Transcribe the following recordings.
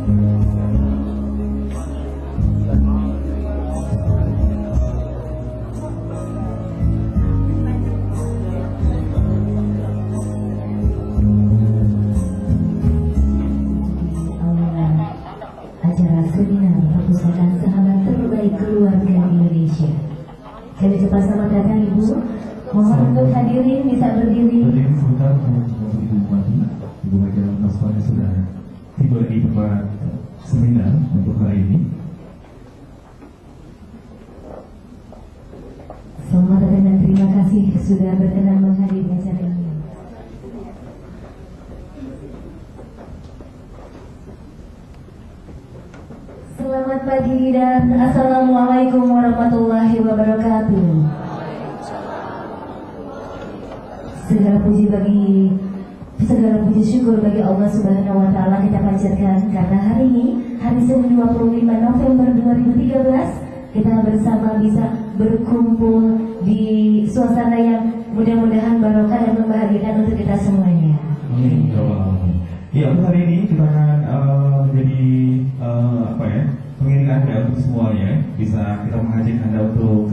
Jadi cepat selamat datang Ibu. Mohon untuk hadirin bisa berdiri. Berdiri sebentar untuk Ibu Bupati. Ibu Majalah Tasfanya sudah tiba di tempat seminar untuk hari ini. Selamat datang dan terima kasih sudah berkenan menghadiri acara ini. Selamat pagi dan Assalamualaikum warahmatullahi wabarakatuh. Segala puji syukur bagi Allah Subhanahu wa taala kita panjatkan karena hari ini hari Senin 25 November 2013 kita bersama bisa berkumpul di suasana yang mudah-mudahan barokah dan membahagiakan untuk kita semuanya. Amin. Ya, untuk hari ini kita akan mengiring Anda untuk semuanya, bisa kita mengajak Anda untuk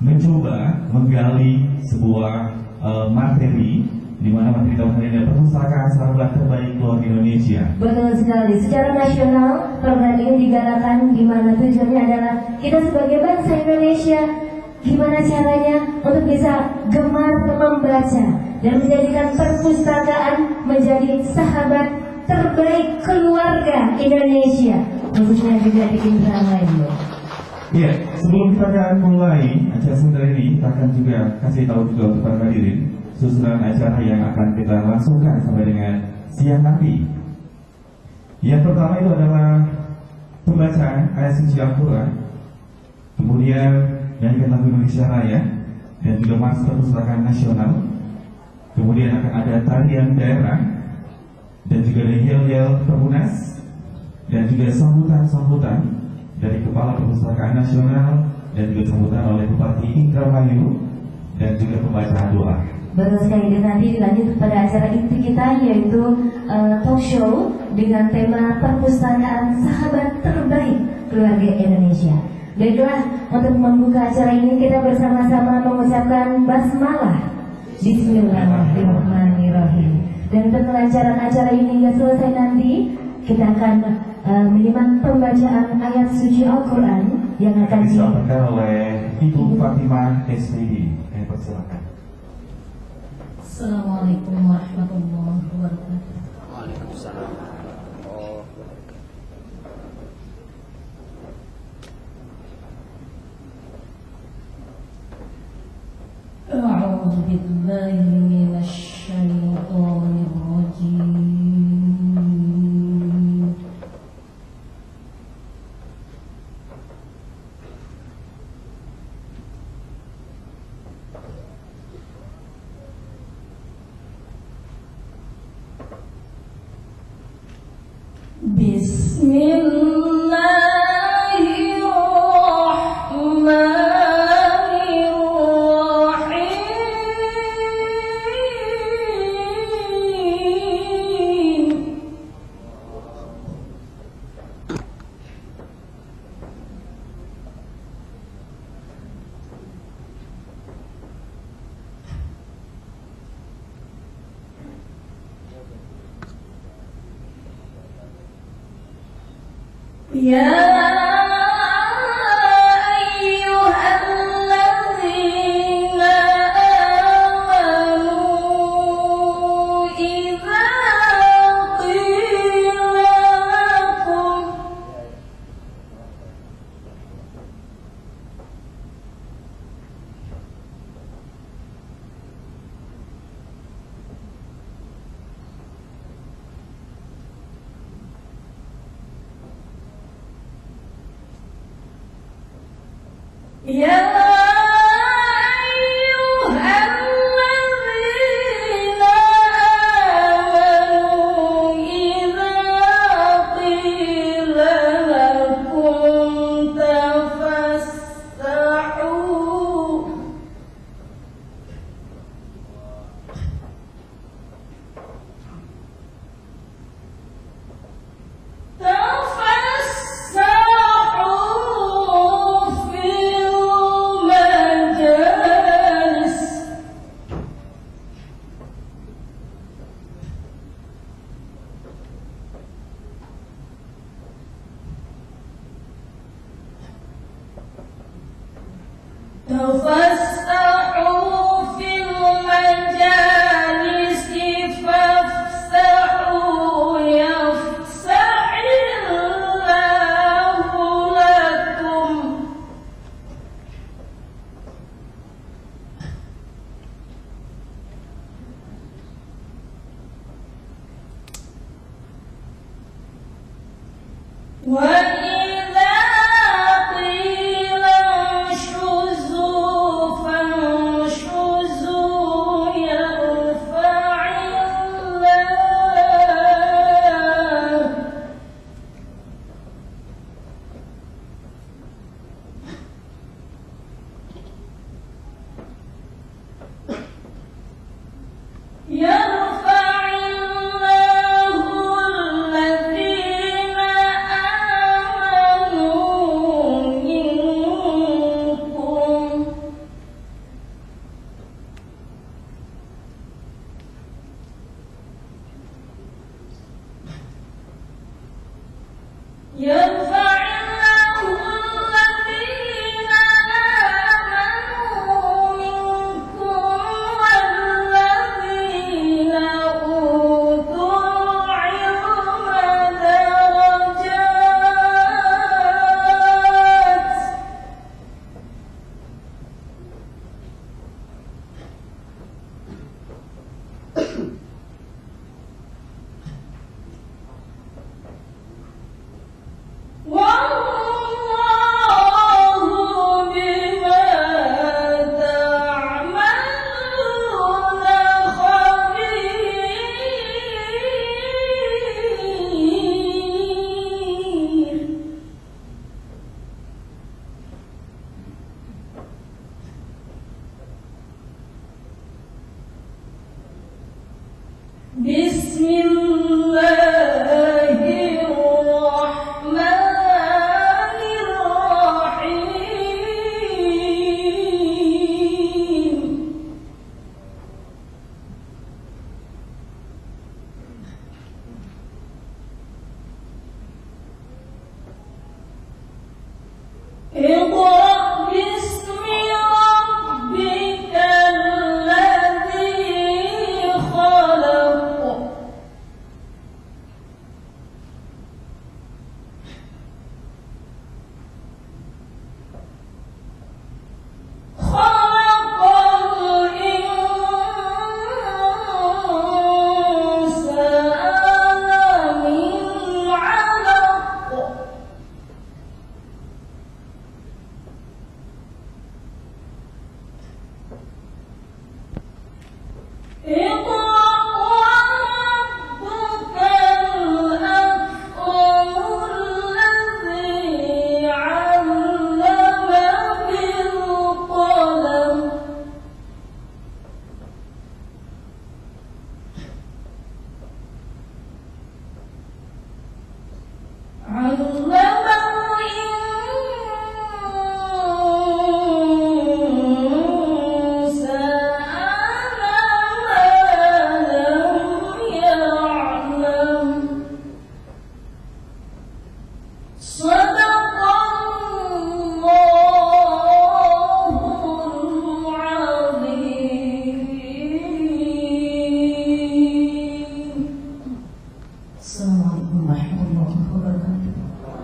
mencoba menggali sebuah materi di mana materi tahun hari ini perpustakaan sahabat terbaik keluarga Indonesia. Betul sekali. Secara nasional program ini digalakan di mana tujuannya adalah kita sebagai bangsa Indonesia gimana caranya untuk bisa gemar membaca dan menjadikan perpustakaan menjadi sahabat terbaik keluarga Indonesia, khususnya juga di Indramayu. Iya, sebelum kita akan mulai acara seminar ini, kita akan juga kasih tahu juga kepada hadirin susunan acara yang akan kita langsungkan sampai dengan siang nanti. Yang pertama itu adalah pembacaan ayat suci Al-Quran, kemudian nyanyikan lagu Indonesia Raya, dan juga masuk perpustakaan nasional. Kemudian akan ada tarian daerah, dan juga ada yel-yel Perbunas, dan juga sambutan-sambutan dari Kepala Perpustakaan Nasional, dan juga sambutan oleh Bupati Indramayu, dan juga pembacaan doa. Betul sekali, dan nanti dilanjut pada acara inti kita yaitu talk show dengan tema perpustakaan sahabat terbaik keluarga Indonesia. Baiklah, untuk membuka acara ini kita bersama-sama mengucapkan basmalah. Bismillahirrahmanirrahim. Dan untuk kelancaran acara ini hingga selesai nanti kita akan menyimak pembacaan ayat suci Al-Quran yang akan disampaikan oleh Ibu Fatimah SPD. Persilakan. Assalamualaikum warahmatullahi wabarakatuh. Waalaikumsalam. أعوذ بالله من الشيطان الرجيم. بسم الله الرحمن يا أيها الذين آمنوا إذا قيل لكم يا أيها الذين آمنوا إذا قيل لكم تفسحوا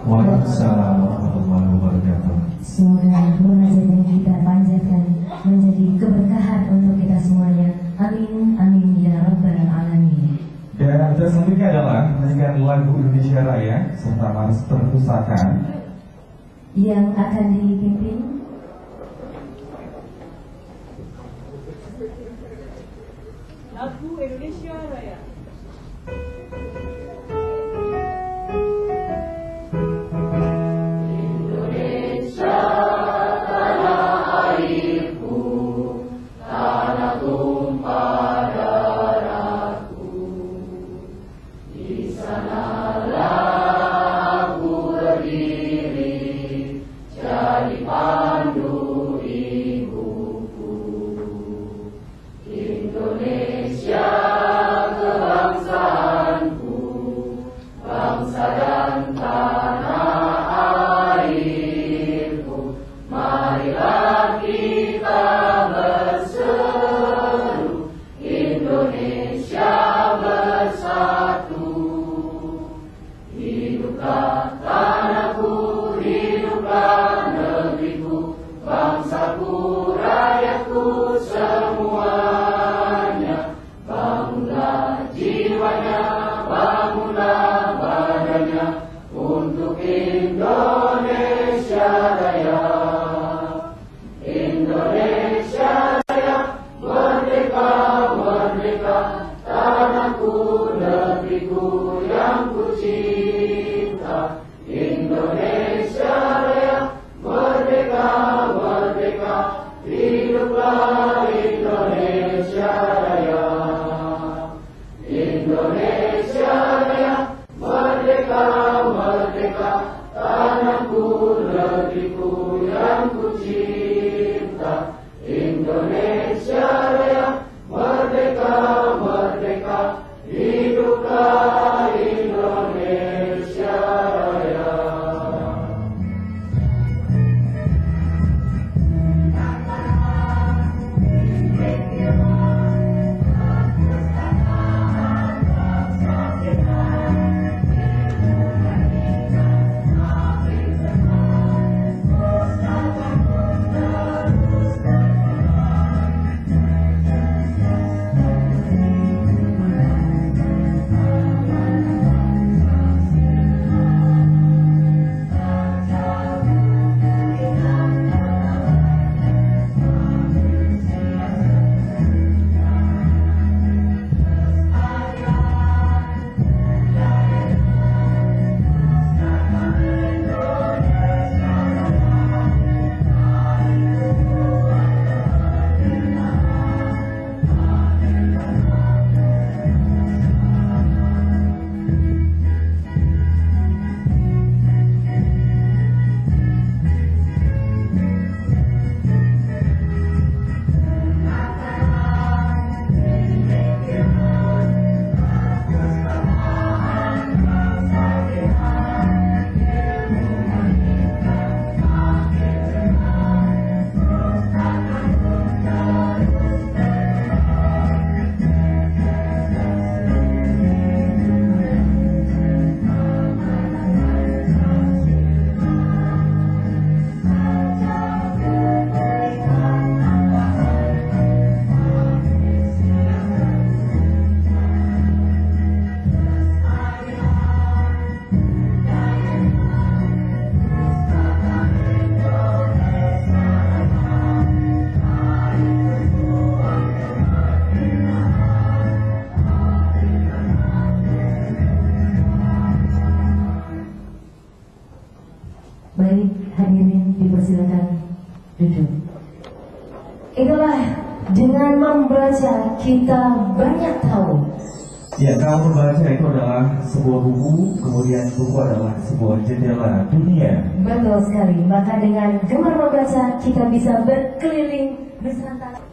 Waalaikumsalam warahmatullahi wabarakatuh. Semoga munajat yang kita panjatkan menjadi keberkahan untuk kita semuanya. Amin, amin ya rabbal alamin. Dan selanjutnya adalah menyanyikan lagu Indonesia Raya serta Mars Perpustakaan yang akan dipimpin lagu Indonesia Raya. Indonesia. Baik, hadirin dipersilakan duduk. Itulah dengan membaca kita banyak tahu. Ya, kalau membaca itu adalah sebuah buku, kemudian buku adalah sebuah jendela dunia. Betul sekali. Maka dengan gemar membaca kita bisa berkeliling Nusantara.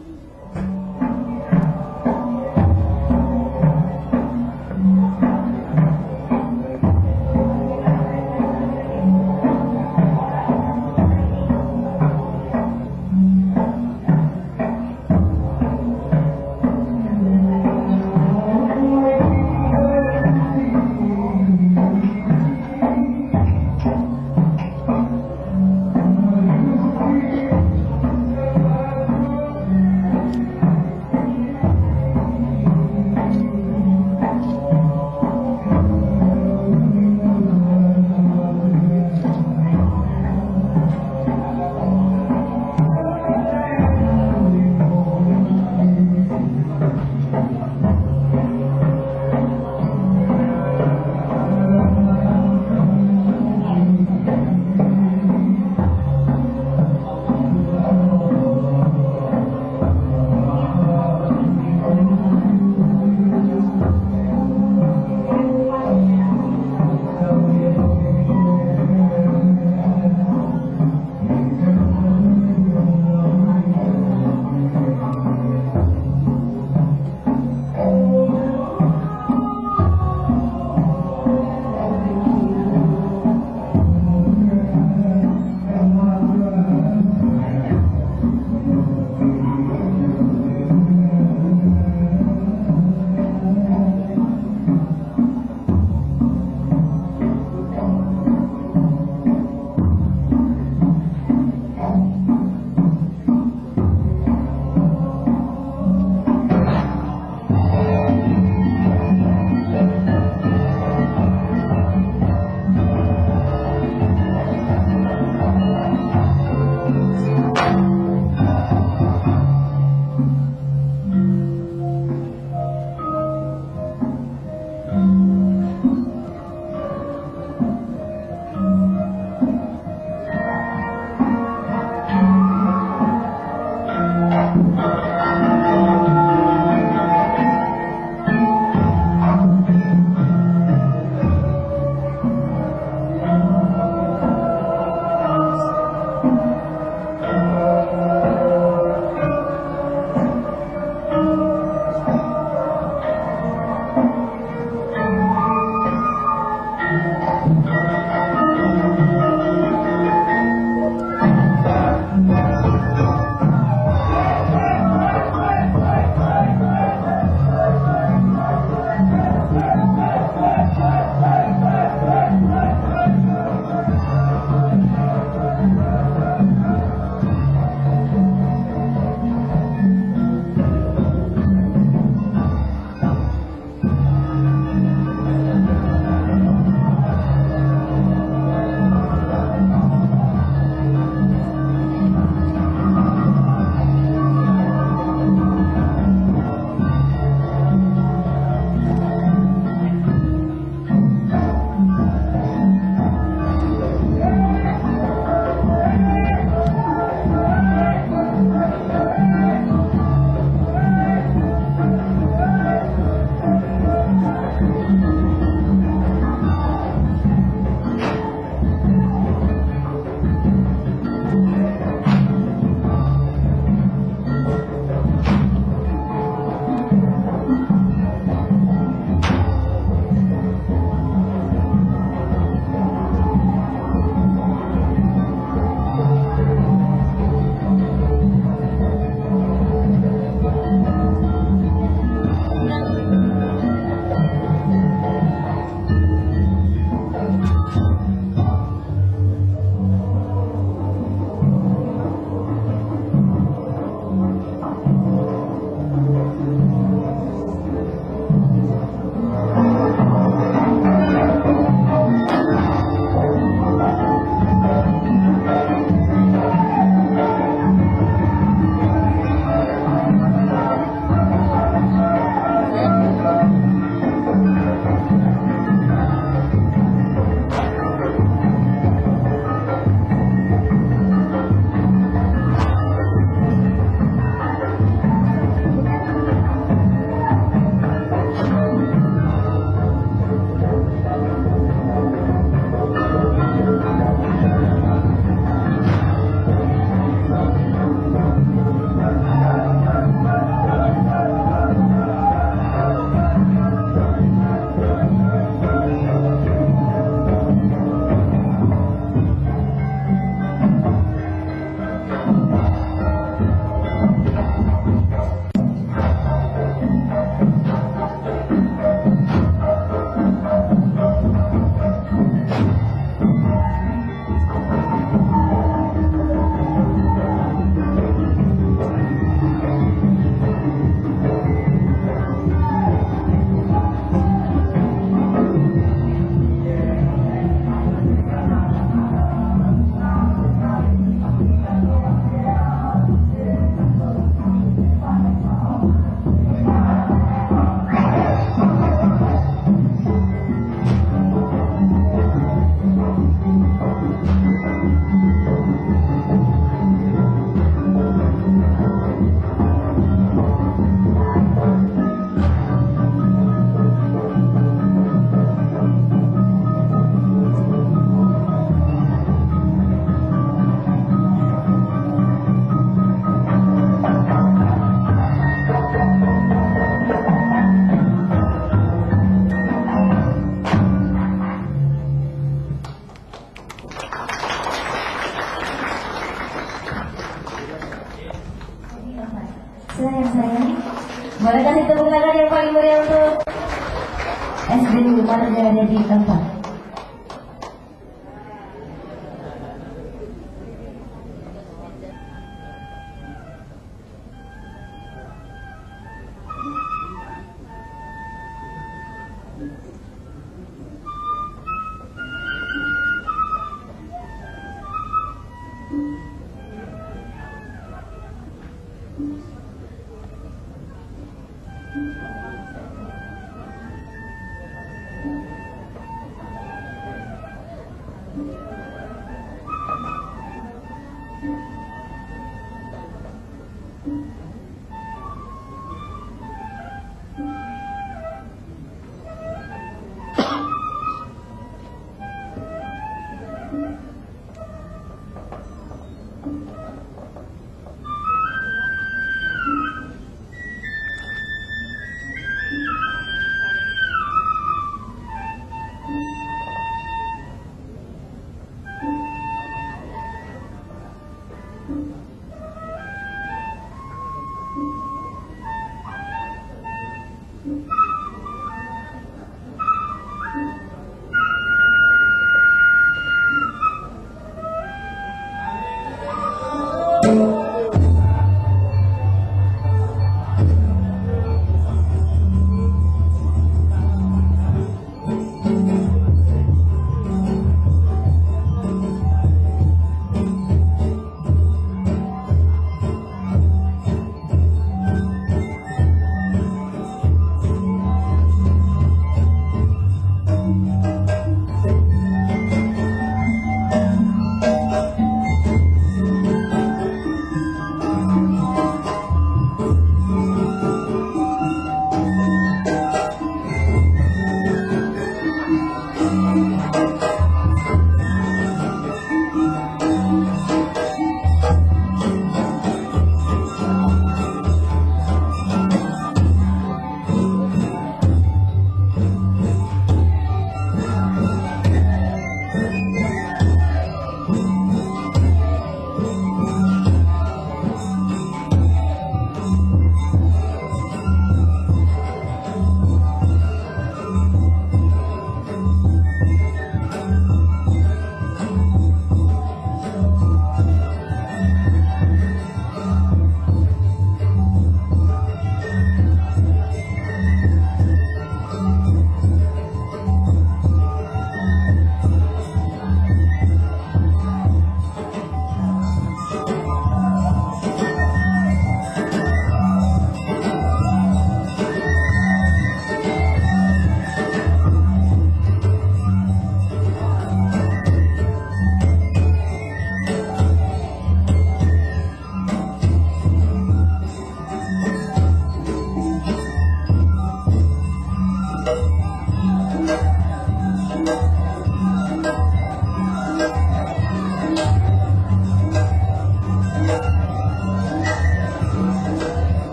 warga ada di tempat.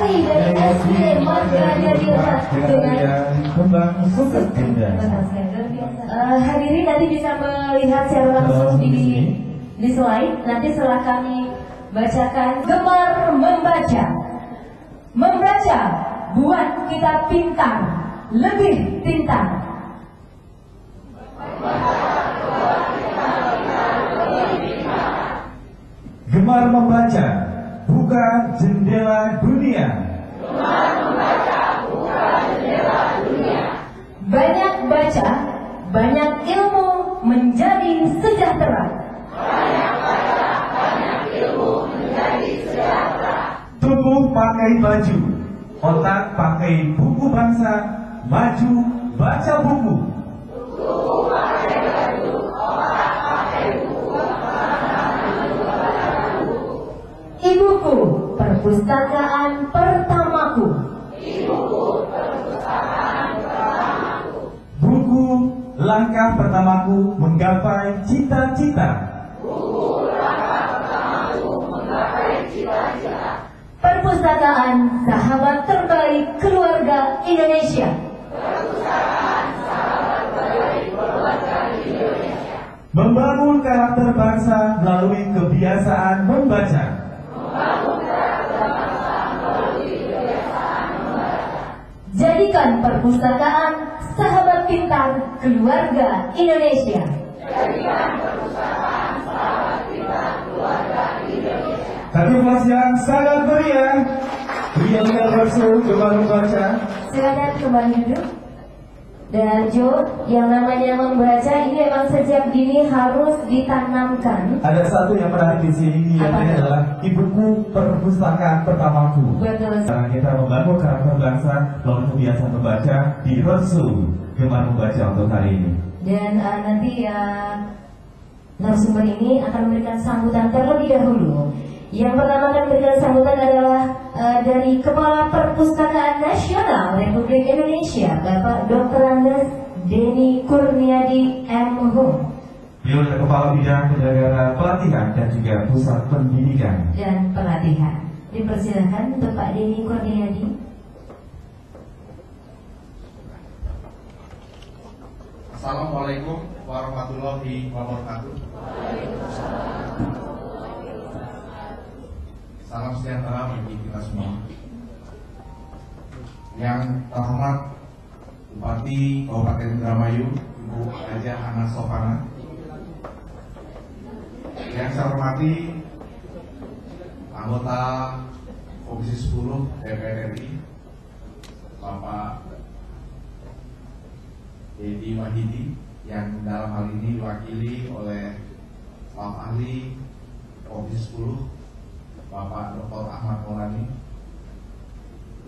Ari dari SD Marga Jadilah dengan kembang suket indah. hadirin nanti bisa melihat secara langsung di slide. Nanti setelah kami bacakan gemar membaca. Membaca buat kita pintar, lebih pintar. Gemar membaca, buka jendela dunia. Gemar membaca, buka jendela dunia. Banyak baca, banyak ilmu menjadi sejahtera. Banyak baca, banyak ilmu menjadi sejahtera. Tubuh pakai baju, otak pakai buku bangsa, maju baca buku. Tubuh pakai baju, otak pakai buku, Ibuku, perpustakaan pertamaku. Ibuku, perpustakaan pertamaku. Buku langkah pertamaku menggapai cita-cita. Buku langkah pertamaku menggapai cita-cita. Perpustakaan sahabat terbaik keluarga Indonesia. Perpustakaan sahabat terbaik keluarga Indonesia. Membangun karakter bangsa melalui kebiasaan membaca. Membangun karakter bangsa melalui kebiasaan membaca. Jadikan perpustakaan sahabat pintar keluarga Indonesia. Jadikan perpustakaan sahabat pintar keluarga Indonesia. Satu kelas yang sangat meriah. Berikan bersu gemar membaca. Silakan kembali duduk. Dan Jo, yang namanya membaca ini memang sejak dini harus ditanamkan. Ada satu yang menarik di sini, yang ini adalah ibuku perpustakaan pertamaku. Betul. Karena kita membangun karakter bangsa melalui kebiasaan membaca di Resu gemar membaca untuk hari ini. Dan nanti narasumber ini akan memberikan sambutan terlebih dahulu. Yang pertama akan memberikan sambutan adalah dari Kepala Perpustakaan Nasional Republik Indonesia, Bapak Dr. Andes Denny Kurniadi M.Hum. Beliau adalah Kepala Bidang Penyelenggara Pelatihan dan juga Pusat Pendidikan dan Pelatihan. Dipersilakan untuk Pak Denny Kurniadi. Assalamualaikum warahmatullahi wabarakatuh. Salam sejahtera bagi kita semua. Yang terhormat Bupati Kabupaten Indramayu, Ibu Hajah Hana Sofana. Yang saya hormati anggota Komisi 10 DPR RI, Bapak Dedi Wahidi, yang dalam hal ini diwakili oleh staf ahli Komisi 10 Bapak Dr. Ahmad Maulani.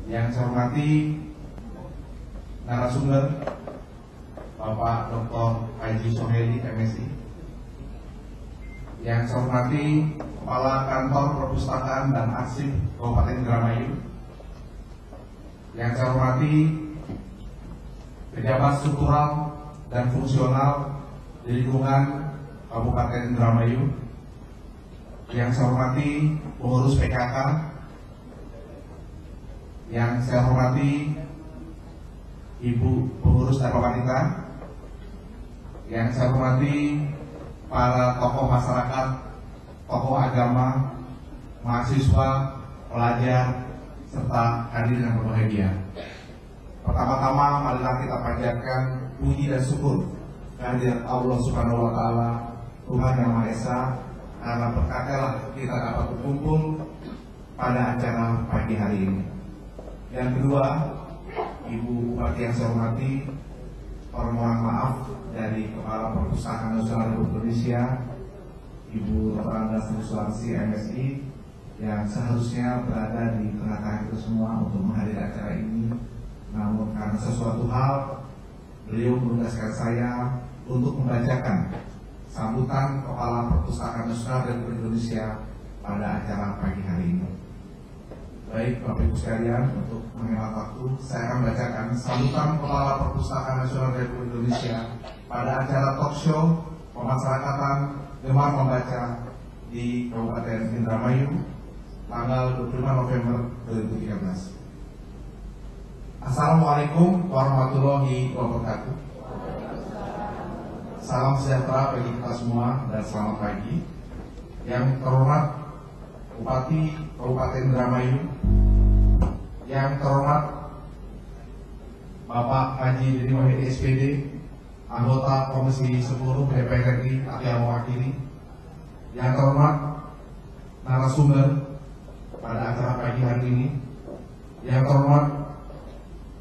Yang saya hormati narasumber Bapak Dr. Haji Soheli MSI. Yang saya hormati Kepala Kantor Perpustakaan dan Arsip Kabupaten Indramayu. Yang saya hormati pejabat struktural dan fungsional di lingkungan Kabupaten Indramayu. Yang saya hormati pengurus PKK, yang saya hormati Ibu pengurus Dharma Wanita, yang saya hormati para tokoh masyarakat, tokoh agama, mahasiswa, pelajar, serta hadirin yang berbahagia. Pertama-tama marilah kita panjatkan puji dan syukur kehadirat Allah Subhanahu wa Ta'ala, Tuhan Yang Maha Esa, karena berkatnya lah kita dapat berkumpul pada acara pagi hari ini. Yang kedua, Ibu Bupati yang saya hormati, permohonan maaf dari Kepala Perpustakaan Nasional Republik Indonesia, Ibu Dr. Andes Suwarsi MSI, yang seharusnya berada di tengah-tengah kita semua untuk menghadiri acara ini. Namun karena sesuatu hal, beliau menugaskan saya untuk membacakan sambutan Kepala Perpustakaan Nasional Republik Indonesia pada acara pagi hari ini. Baik Bapak Ibu sekalian, untuk menghemat waktu, saya akan bacakan sambutan Kepala Perpustakaan Nasional Republik Indonesia pada acara talk show pemasyarakatan gemar membaca di Kabupaten Indramayu tanggal 25 November 2013. Assalamualaikum warahmatullahi wabarakatuh. Salam sejahtera bagi kita semua dan selamat pagi. Yang terhormat Bupati Kabupaten Indramayu, yang terhormat Bapak Haji Deni Wahyudi SPD, anggota Komisi 10 DPR RI atau yang mewakili, yang terhormat narasumber pada acara pagi hari ini, yang terhormat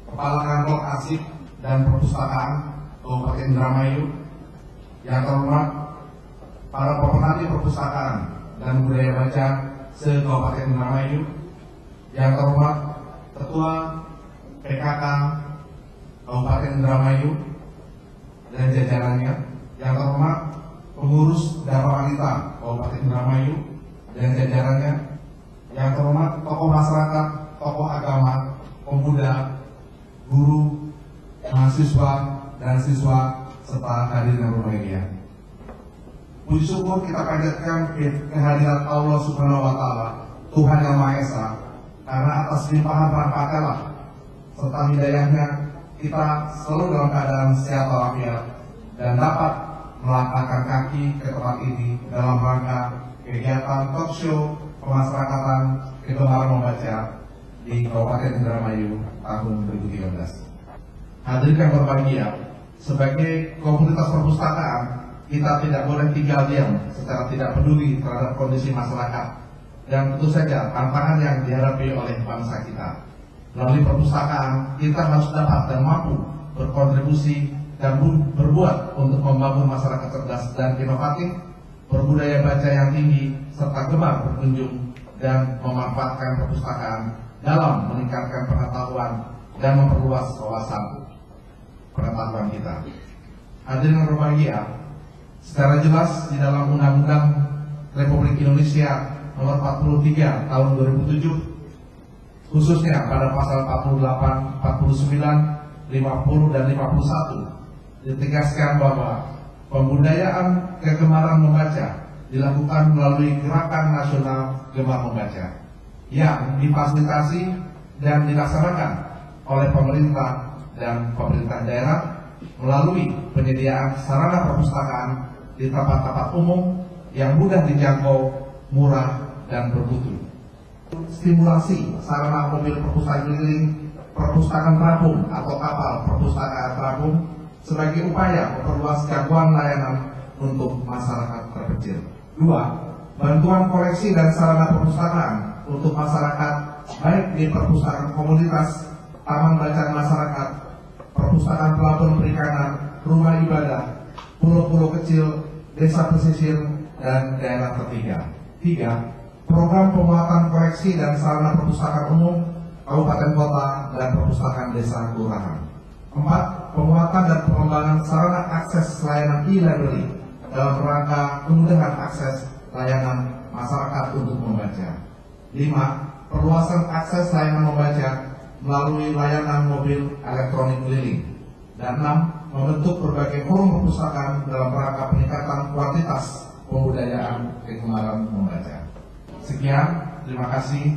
Kepala Kantor Arsip dan Perpustakaan Kabupaten Indramayu, yang terhormat para pemerhati perpustakaan dan budaya baca se-Kabupaten Indramayu, yang terhormat Ketua PKK Kabupaten Indramayu dan jajarannya, yang terhormat pengurus Dharma Wanita Kabupaten Indramayu dan jajarannya, yang terhormat tokoh masyarakat, tokoh agama, pemuda, guru, mahasiswa dan siswa serta hadirin yang berbahagia. Puji syukur kita panjatkan kehadirat Allah Subhanahu wa Ta'ala, Tuhan Yang Maha Esa, karena atas limpahan rahmat-Nya serta hidayahnya kita selalu dalam keadaan sehat walafiat dan dapat melangkahkan kaki ke tempat ini dalam rangka kegiatan talk show pemasyarakatan kegemaran membaca di Kabupaten Indramayu tahun 2013. Hadirin yang berbahagia, sebagai komunitas perpustakaan, kita tidak boleh tinggal diam secara tidak peduli terhadap kondisi masyarakat dan tentu saja tantangan yang dihadapi oleh bangsa kita. Melalui perpustakaan, kita harus dapat dan mampu berkontribusi dan berbuat untuk membangun masyarakat cerdas dan inovatif, berbudaya baca yang tinggi, serta gemar berkunjung dan memanfaatkan perpustakaan dalam meningkatkan pengetahuan dan memperluas wawasan pengetahuan kita. Hadirin yang berbahagia, secara jelas di dalam Undang-Undang Republik Indonesia Nomor 43 Tahun 2007, khususnya pada pasal 48, 49, 50 dan 51, ditegaskan bahwa pembudayaan kegemaran membaca dilakukan melalui Gerakan Nasional Gemar Membaca yang difasilitasi dan dilaksanakan oleh pemerintah dan pemerintah daerah melalui penyediaan sarana perpustakaan di tempat-tempat umum yang mudah dijangkau, murah, dan bermutu. Stimulasi sarana mobil perpustakaan keliling, perpustakaan terapung atau kapal perpustakaan terapung sebagai upaya memperluas jangkauan layanan untuk masyarakat terpencil. 2. Bantuan koleksi dan sarana perpustakaan untuk masyarakat baik di perpustakaan komunitas, taman bacaan masyarakat, perpustakaan pelabuhan perikanan, rumah ibadah, pulau-pulau kecil, desa pesisir, dan daerah tertinggal. 3. Program penguatan koleksi dan sarana perpustakaan umum kabupaten kota dan perpustakaan desa kelurahan. 4. Penguatan dan pengembangan sarana akses layanan e-library dalam rangka kemudahan akses layanan masyarakat untuk membaca. 5. Perluasan akses layanan membaca melalui layanan mobil elektronik keliling. Dan 6. Membentuk berbagai forum perpustakaan dalam rangka peningkatan kuantitas pembudayaan kegemaran membaca. Sekian, terima kasih.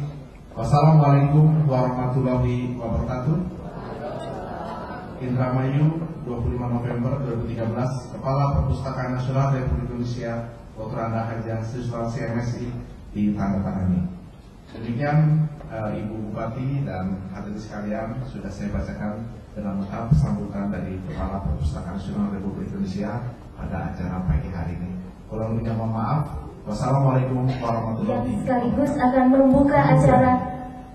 Wassalamualaikum warahmatullahi wabarakatuh. Indramayu, 25 November 2013, Kepala Perpustakaan Nasional Republik Indonesia, Dr. Anda Haja Substansi MSI ditandatangani. Demikian Ibu Bupati dan hadirin sekalian, sudah saya bacakan dengan lengkap sambutan dari Kepala Perpustakaan Nasional Republik Indonesia pada acara pagi hari ini. Kurang lebihnya mohon maaf. Wassalamualaikum warahmatullahi wabarakatuh. Sekaligus akan membuka acara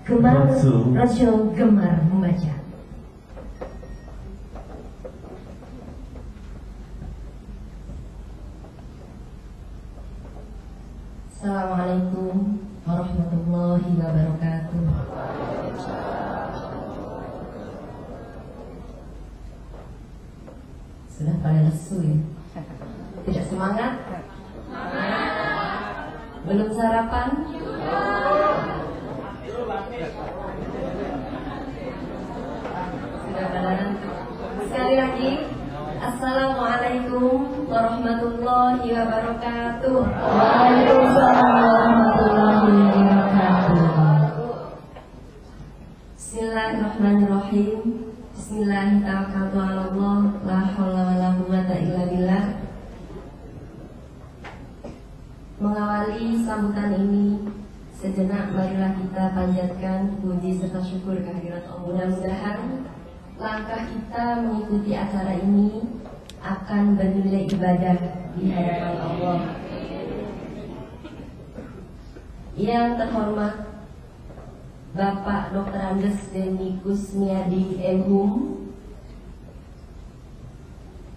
Gemar Roadshow Gemar Membaca. Assalamualaikum warahmatullahi wabarakatuh. Sudah pada lesu ya? Tidak semangat? Belum sarapan? Sudah pada nanti. Sekali lagi, Assalamualaikum warahmatullahi wabarakatuh. Waalaikumsalam warahmatullahi wabarakatuh. Bismillahirrahmanirrahim. Bismillahirrahmanirrahim. La haula wala quwwata illa billah. Mengawali sambutan ini, sejenak marilah kita panjatkan puji serta syukur kehadirat Allah. Mudah-mudahan langkah kita mengikuti acara ini akan bernilai ibadah di hadapan Allah. Yang terhormat Bapak Dr. Andes Deni Kusmiadi MHum,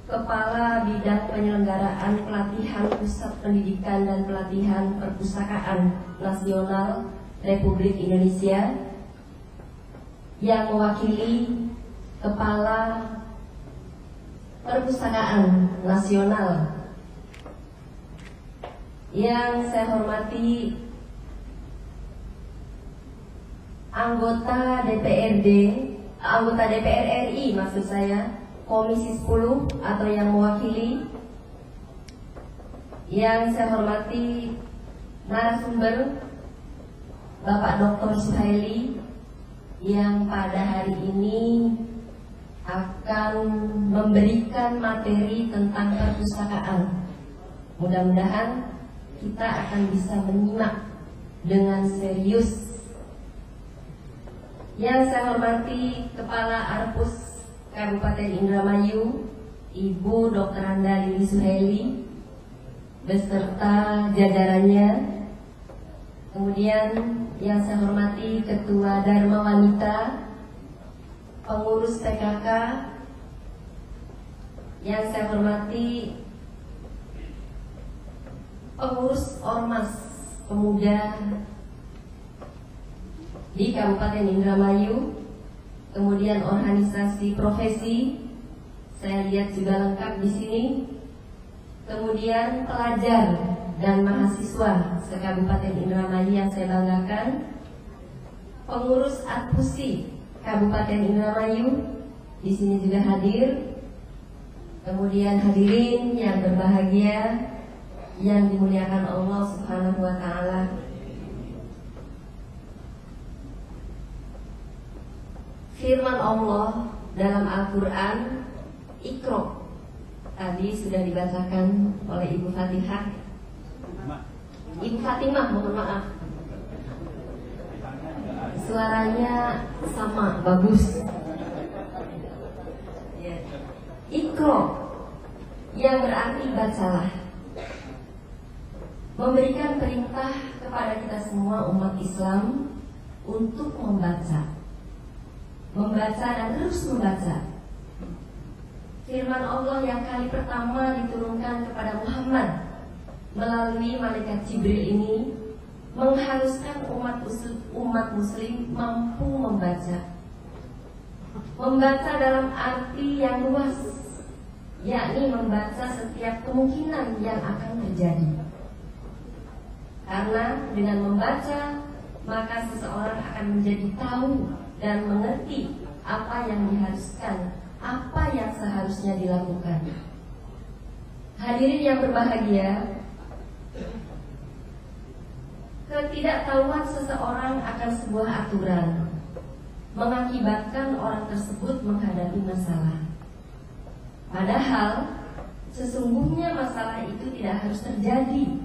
Kepala Bidang Penyelenggaraan Pelatihan Pusat Pendidikan dan Pelatihan Perpustakaan Nasional Republik Indonesia, yang mewakili Kepala Perpustakaan Nasional, yang saya hormati anggota DPR RI maksud saya, Komisi 10 atau yang mewakili, yang saya hormati narasumber Bapak Dr. Suhaili yang pada hari ini akan memberikan materi tentang perpustakaan. Mudah-mudahan kita akan bisa menyimak dengan serius. Yang saya hormati Kepala Arpus Kabupaten Indramayu, Ibu Dr. Anda Lili Suhaili beserta jajarannya. Kemudian yang saya hormati Ketua Dharma Wanita, pengurus PKK, yang saya hormati pengurus Ormas Pemuda di Kabupaten Indramayu, kemudian organisasi profesi, saya lihat juga lengkap di sini, kemudian pelajar dan mahasiswa se-Kabupaten Indramayu yang saya banggakan, pengurus Adpusi Kabupaten Indramayu di sini juga hadir, kemudian hadirin yang berbahagia yang dimuliakan Allah Subhanahu wa Ta'ala. Firman Allah dalam Al-Quran, Iqra, tadi sudah dibacakan oleh Ibu Fatimah, mohon maaf, suaranya sama, bagus. Iqra yang berarti bacalah, memberikan perintah kepada kita semua umat Islam untuk membaca dan terus membaca. Firman Allah yang kali pertama diturunkan kepada Muhammad melalui malaikat Jibril ini mengharuskan umat muslim mampu membaca. Membaca dalam arti yang luas, yakni membaca setiap kemungkinan yang akan terjadi. Karena dengan membaca, maka seseorang akan menjadi tahu dan mengerti apa yang diharuskan, apa yang seharusnya dilakukan. Hadirin yang berbahagia, ketidaktahuan seseorang akan sebuah aturan mengakibatkan orang tersebut menghadapi masalah. Padahal sesungguhnya masalah itu tidak harus terjadi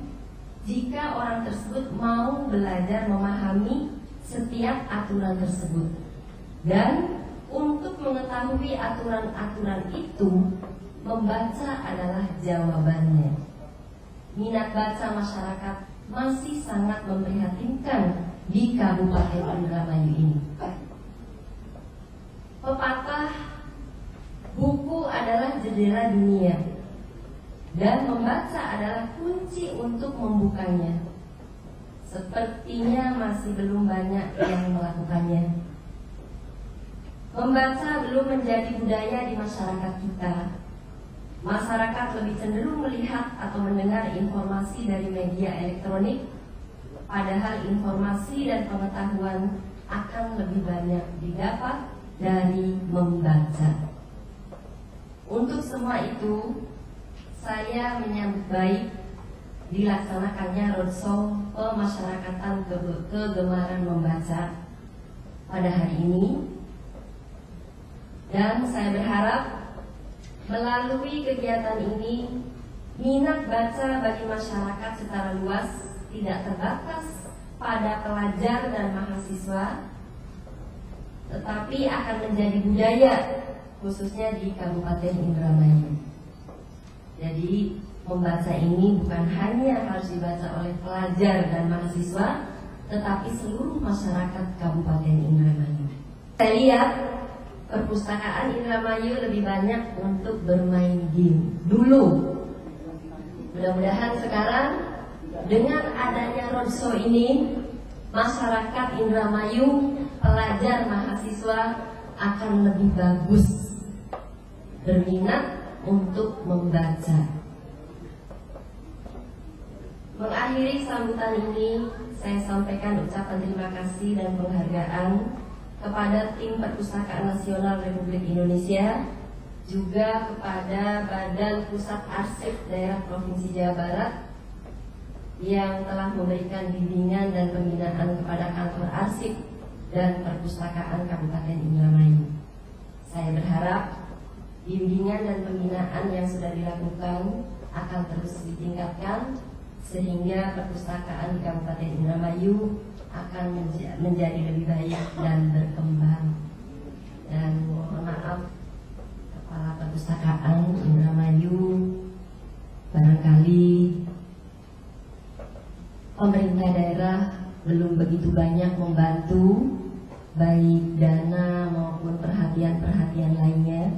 jika orang tersebut mau belajar memahami setiap aturan tersebut. Dan untuk mengetahui aturan-aturan itu, membaca adalah jawabannya. Minat baca masyarakat masih sangat memprihatinkan di Kabupaten Indramayu ini. Pepatah, buku adalah jendela dunia, dan membaca adalah kunci untuk membukanya. Sepertinya masih belum banyak yang melakukannya. Membaca belum menjadi budaya di masyarakat kita. Masyarakat lebih cenderung melihat atau mendengar informasi dari media elektronik, padahal informasi dan pengetahuan akan lebih banyak didapat dari membaca. Untuk semua itu, saya menyambut baik dilaksanakannya roadshow pemasyarakatan kegemaran membaca pada hari ini, Dan saya berharap melalui kegiatan ini minat baca bagi masyarakat secara luas tidak terbatas pada pelajar dan mahasiswa, tetapi akan menjadi budaya khususnya di Kabupaten Indramayu. Jadi membaca ini bukan hanya harus dibaca oleh pelajar dan mahasiswa, tetapi seluruh masyarakat Kabupaten Indramayu. Saya lihat perpustakaan Indramayu lebih banyak untuk bermain game dulu. Mudah-mudahan sekarang dengan adanya roadshow ini, masyarakat Indramayu, pelajar, mahasiswa akan lebih bagus berminat untuk membaca. Mengakhiri sambutan ini, saya sampaikan ucapan terima kasih dan penghargaan kepada tim Perpustakaan Nasional Republik Indonesia, juga kepada Badan Pusat Arsip Daerah Provinsi Jawa Barat yang telah memberikan bimbingan dan pembinaan kepada kantor arsip dan perpustakaan Kabupaten Indramayu. Saya berharap bimbingan dan pembinaan yang sudah dilakukan akan terus ditingkatkan sehingga perpustakaan di Kabupaten Indramayu akan menjadi lebih baik dan berkembang. Dan mohon maaf Kepala Perpustakaan Indramayu, barangkali pemerintah daerah belum begitu banyak membantu baik dana maupun perhatian-perhatian lainnya,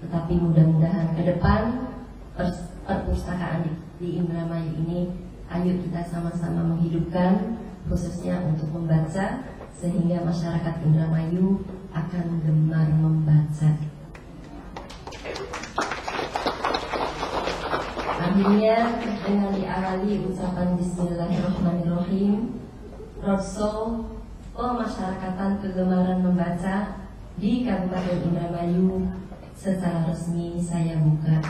tetapi mudah-mudahan ke depan perpustakaan di Indramayu ini ayo kita sama-sama menghidupkan khususnya untuk membaca sehingga masyarakat Indramayu akan gemar membaca. Akhirnya dengan diawali ucapan Bismillahirrahmanirrahim, roadshow pemasyarakatan kegemaran membaca di Kabupaten Indramayu secara resmi saya buka.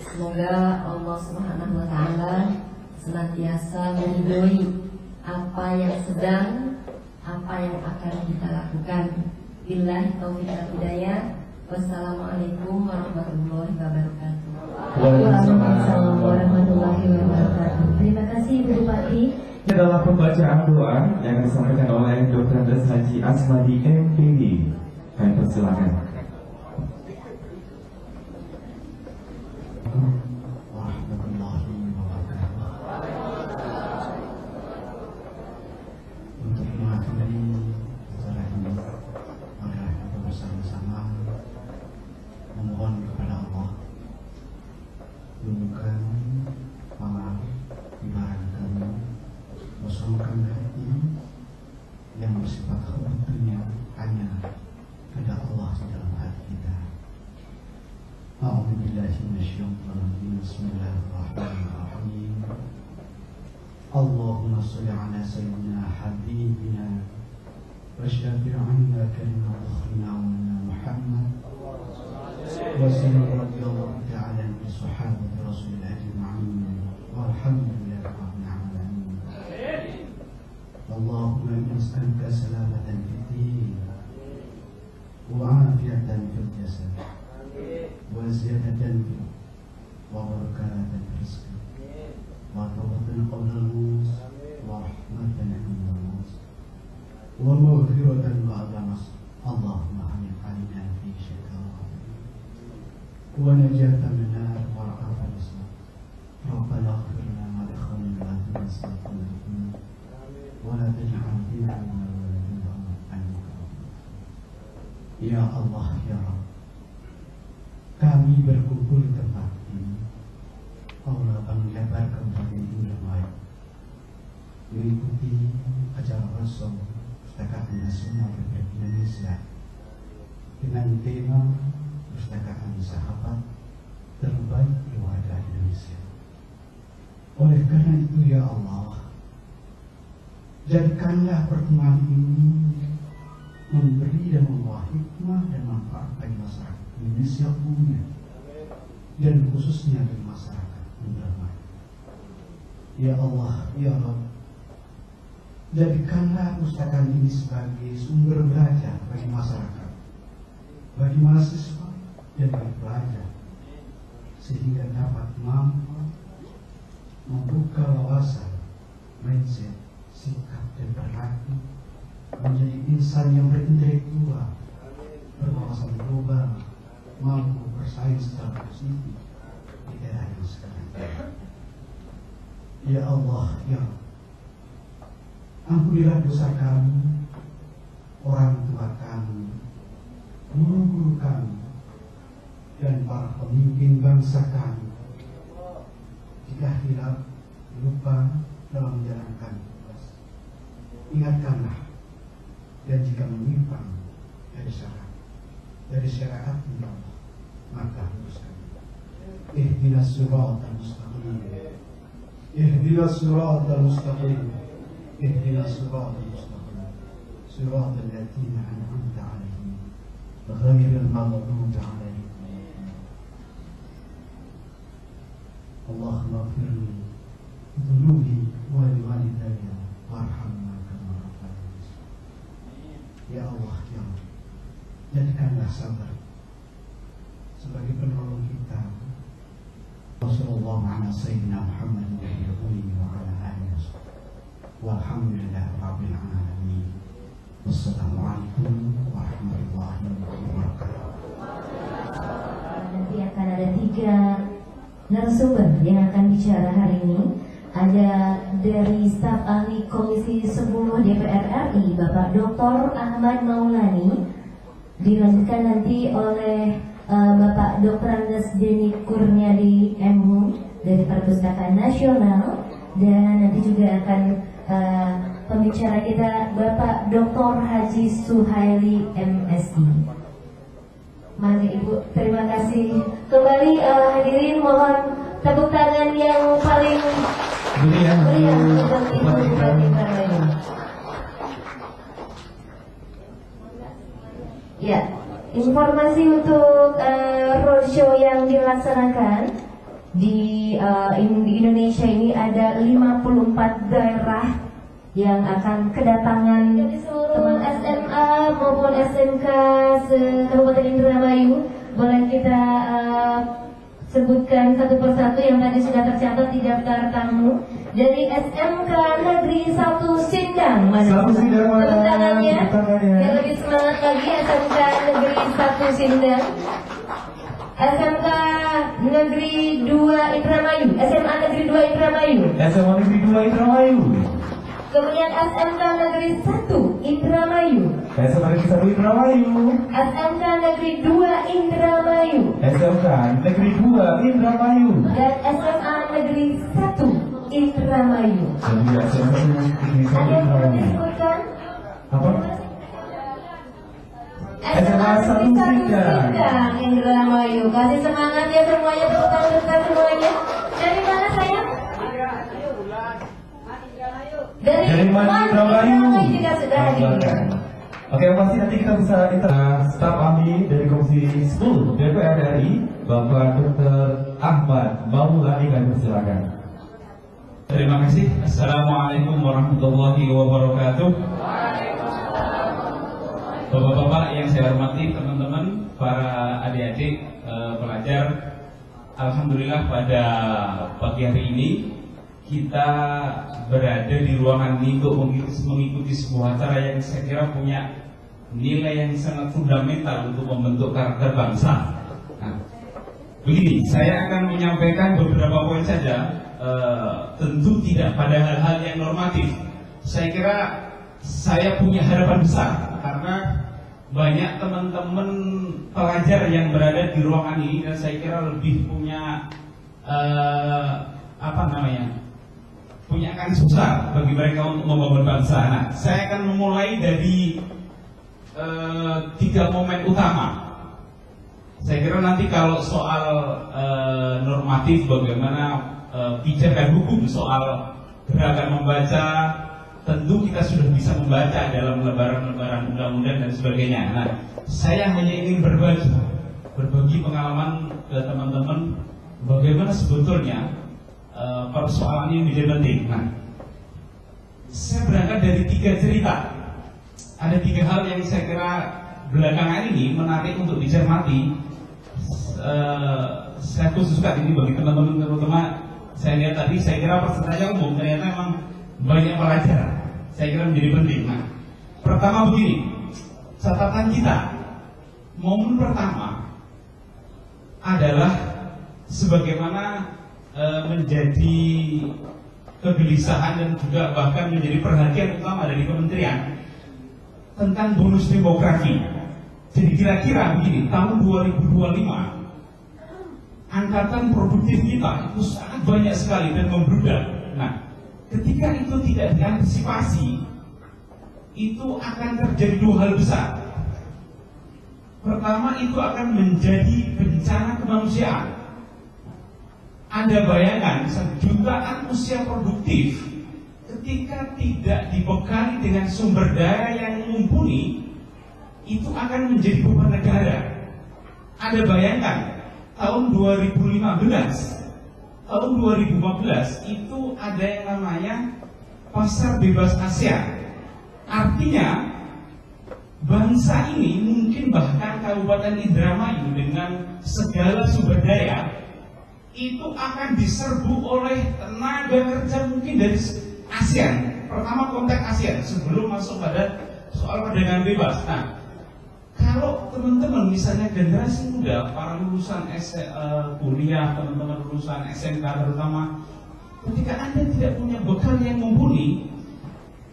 Semoga Allah Subhanahu wa Ta'ala senantiasa meridhoi apa yang sedang, apa yang akan kita lakukan. Billahi taufiq wal hidayah. Wassalamualaikum warahmatullahi wabarakatuh. Waalaikumsalam warahmatullahi wabarakatuh. Terima kasih Ibu Bupati. Ini adalah pembacaan doa yang disampaikan oleh Dr. Andes Haji Asmadi MPD. Kami persilakan. Untuk mengakhiri acara ini, maka kita bersama-sama memohon kepada Allah tunjukkan maaf ibarat kami, kosongkan hati yang bersifat sebetulnya hanya kepada Allah di dalam hati kita. A'udzubillahi minasyaitonir rajim. Bismillahirrahmanirrahim. Allahumma sholli ala sayyidina habibina wa syafi'ina karimina Muhammad wa sallallahu ta'ala bi sahabati rasulillah ajma'in walhamdulillahi rabbil alamin. Allahumma nas'aluka salamatan fid din wa afiyatan fil jasad wa ziyadatan wa barakatan fil rizq wa tawbatan qabla al-maut wa rahmatan 'inda al-maut wa maghfiratan ba'da al-maut. Allahumma amin alaina fi syaitan wa najatan min nar wa ra'afatan islam. Rabbana ighfir lana wa li ikhwanina alladhina wa la taj'al fina Ya Allah, Ya Rabb, kami berkumpul di tempat ini. Allah menglebar kembali dunia baik, mengikuti acara Rasul Perpustakaan Nasional Republik Indonesia dengan tema Perpustakaan Sahabat Terbaik Keluarga Indonesia. Oleh karena itu, Ya Allah, jadikanlah pertemuan ini memberi dan membawa hikmah dan manfaat bagi masyarakat Indonesia umumnya dan khususnya bagi masyarakat Indramayu. Ya Allah, Ya Rabb, Jadikanlah pustaka ini sebagai sumber belajar bagi masyarakat, bagi mahasiswa, dan bagi pelajar, sehingga dapat mampu membuka wawasan, mindset, sikap, dan perilaku menjadi insan yang berintelektual, berwawasan global, mampu bersaing secara positif di era yang sekarang. Ya Allah, ya Allah, ampunilah dosa kami, orang tua kami, guru-guru kami, dan para pemimpin bangsa kami. Jika hilaf, lupa dalam menjalankan tugas, ingatkanlah. Dan jika menyimpang dari syariat Allah, maka luruskan. Ihdinas siratal mustaqim, ihdinas siratal mustaqim, ihdinas siratal mustaqim, siratal ladzina an'amta 'alaihim ghairil maghdubi 'alaihim. Allahumma ighfirli dhunubi wa liwalidayya warhamna kama rabbayani. Ya Allah, ya Allah, jadikanlah sabar sebagai penolong kita. Wassallallahu ala sayyidina Muhammad wa ala alihi walhamdulillahi rabbil alamin. Wassalamualaikum warahmatullahi wabarakatuh. Nanti akan ada 3 narasumber yang akan bicara hari ini. Ada dari staf ahli Komisi 10 DPR RI, Bapak Dr. Ahmad Maulani. Dilanjutkan nanti oleh Bapak Dr. Andes Deni Kurniadi MHum dari Perpustakaan Nasional. Dan nanti juga akan pembicara kita Bapak Dr. Haji Suhaili MSI. Mari Ibu, terima kasih. Kembali hadirin, mohon tepuk tangan yang paling meriah untuk Ibu Bupati Parlemen. Ya, informasi untuk roadshow yang dilaksanakan di Indonesia ini ada 54 daerah yang akan kedatangan teman SMA maupun SMK se-Kabupaten Indramayu. Boleh kita sebutkan satu persatu yang tadi sudah tercatat di daftar tamu. Dari SMK Negeri 1 Sindang, mana? Tepuk tangannya. Yang lebih semangat lagi, SMK Negeri 1 Sindang. SMK Negeri 2 Indramayu, SMA Negeri 2 Indramayu. SMA Negeri 2 Indramayu. Kemudian SMK Negeri 1 Indramayu. SMA Negeri 1 Indramayu. SMK Negeri 2 Indramayu. SMK Negeri 2 Indramayu. Dan SMA Negeri 1 Indramayu. Dan juga SMA Negeri 1 Ada yang perlu Indramayu. disebutkan? Apa? SMA Negeri 1 Sindang Indramayu. Kasih semangat ya semuanya, tepuk tangan kita semuanya. Dari mana sayang? Dari mana Indramayu juga sudah hadir. Oke, pasti nanti kita bisa staf ahli dari Komisi 10 DPR RI, Bapak Dr. Ahmad Maulani, kami persilakan. Terima kasih. Assalamualaikum warahmatullahi wabarakatuh. Bapak-bapak yang saya hormati, teman-teman, para adik-adik pelajar, alhamdulillah pada pagi hari ini kita berada di ruangan ini untuk mengikuti sebuah acara yang saya kira punya nilai yang sangat fundamental untuk membentuk karakter bangsa. Nah, begini, saya akan menyampaikan beberapa poin saja, tentu tidak pada hal-hal yang normatif. Saya kira saya punya harapan besar karena banyak teman-teman pelajar yang berada di ruangan ini dan saya kira lebih punya punya akan susah bagi mereka untuk membangun bangsa. Nah, saya akan memulai dari 3 momen utama. Saya kira nanti kalau soal normatif bagaimana pijakan hukum soal gerakan membaca, tentu kita sudah bisa membaca dalam lembaran-lembaran undang-undang dan sebagainya. Nah, saya hanya ingin berbagi pengalaman ke teman-teman bagaimana sebetulnya persoalan ini menjadi penting. Nah, saya berangkat dari 3 cerita. Ada 3 hal yang saya kira belakangan ini menarik untuk dicermati. Saya khususkan ini bagi teman-teman, terutama saya lihat tadi, saya kira pesertanya umum ternyata memang banyak pelajar. Saya kira menjadi penting. Nah, pertama begini, catatan kita, momen pertama adalah sebagaimana menjadi kegelisahan dan juga bahkan menjadi perhatian utama dari kementerian tentang bonus demografi. Jadi kira-kira begini, tahun 2025 angkatan produktif kita itu sangat banyak sekali dan membludak. Nah, ketika itu tidak diantisipasi, itu akan terjadi 2 hal besar. Pertama, itu akan menjadi bencana kemanusiaan. Anda bayangkan, jutaan usia produktif ketika tidak dibekali dengan sumber daya yang mumpuni, itu akan menjadi beban negara. Anda bayangkan, tahun 2015, tahun 2015 itu ada yang namanya pasar bebas ASEAN. Artinya bangsa ini, mungkin bahkan Kabupaten Indramayu dengan segala sumber daya, itu akan diserbu oleh tenaga kerja mungkin dari ASEAN. Pertama konteks ASEAN sebelum masuk pada soal perdagangan bebas. Nah, kalau teman-teman misalnya generasi muda, para lulusan kuliah, teman-teman lulusan SMK terutama, ketika Anda tidak punya bekal yang mumpuni,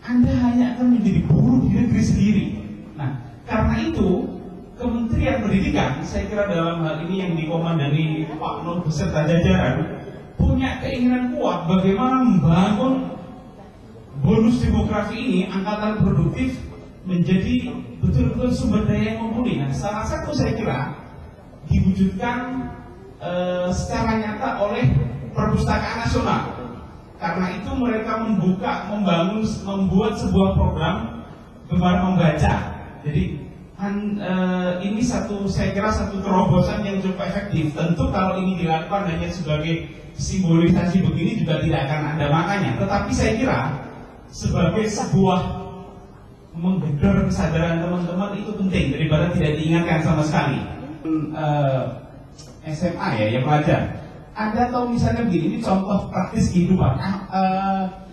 Anda hanya akan menjadi buruh di negeri sendiri. Nah, karena itu Kementerian Pendidikan, saya kira dalam hal ini yang dikomandani Pak Nur beserta jajaran, punya keinginan kuat bagaimana membangun bonus demografi ini, angkatan produktif menjadi betul-betul sumber daya yang mumpuni. Nah, salah satu saya kira diwujudkan secara nyata oleh Perpustakaan Nasional. Karena itu mereka membuat sebuah program Gemar Membaca. Jadi ini saya kira satu terobosan yang cukup efektif. Tentu kalau ini dilakukan hanya sebagai simbolisasi begini juga tidak akan ada makanya. Tetapi saya kira sebagai sebuah menggedor kesadaran teman-teman itu penting daripada tidak diingatkan sama sekali. SMA ya pelajar. Anda tahu misalnya begini, ini contoh praktis kehidupan.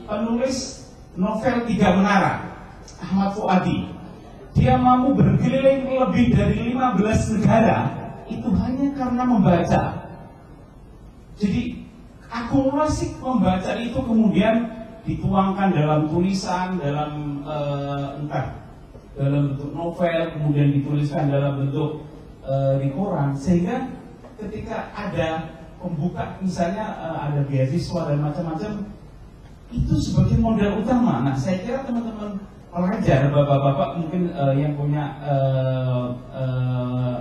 Penulis novel 3 Menara, Ahmad Fuadi, dia mampu berkeliling lebih dari 15 negara itu hanya karena membaca. Jadi akumulasi membaca itu kemudian dituangkan dalam tulisan, dalam dalam bentuk novel, kemudian dituliskan dalam bentuk di koran, sehingga ketika ada pembuka misalnya ada beasiswa dan macam-macam, itu sebagai modal utama. Nah, saya kira teman-teman pelajar, bapak-bapak mungkin yang punya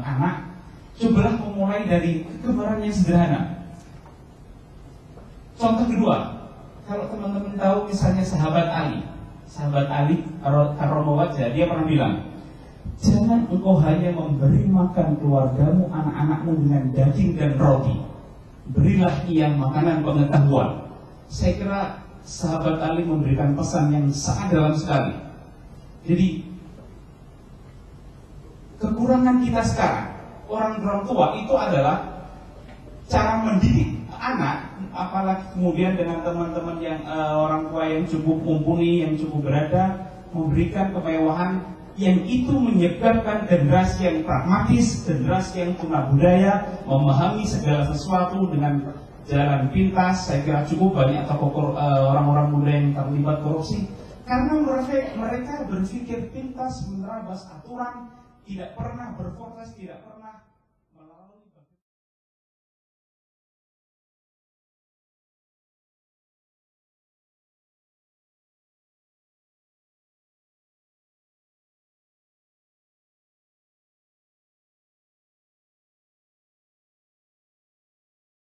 anak, cobalah memulai dari kegemaran yang sederhana. Contoh kedua, kalau teman-teman tahu misalnya sahabat Ali Karomowat, dia pernah bilang, jangan engkau hanya memberi makan keluargamu, anak-anakmu dengan daging dan roti, berilah ia makanan pengetahuan. Saya kira sahabat Ali memberikan pesan yang sangat dalam sekali. Jadi kekurangan kita sekarang, orang tua itu adalah cara mendidik anak, apalagi kemudian dengan teman-teman yang orang tua yang cukup mumpuni, yang cukup berada, memberikan kemewahan yang itu menyebabkan generasi yang pragmatis, generasi yang tuna budaya, memahami segala sesuatu dengan jalan pintas. Saya kira cukup banyak tokoh orang-orang muda yang terlibat korupsi karena mereka berpikir pintas, menerabas aturan, tidak pernah berprotes, tidak pernah melalui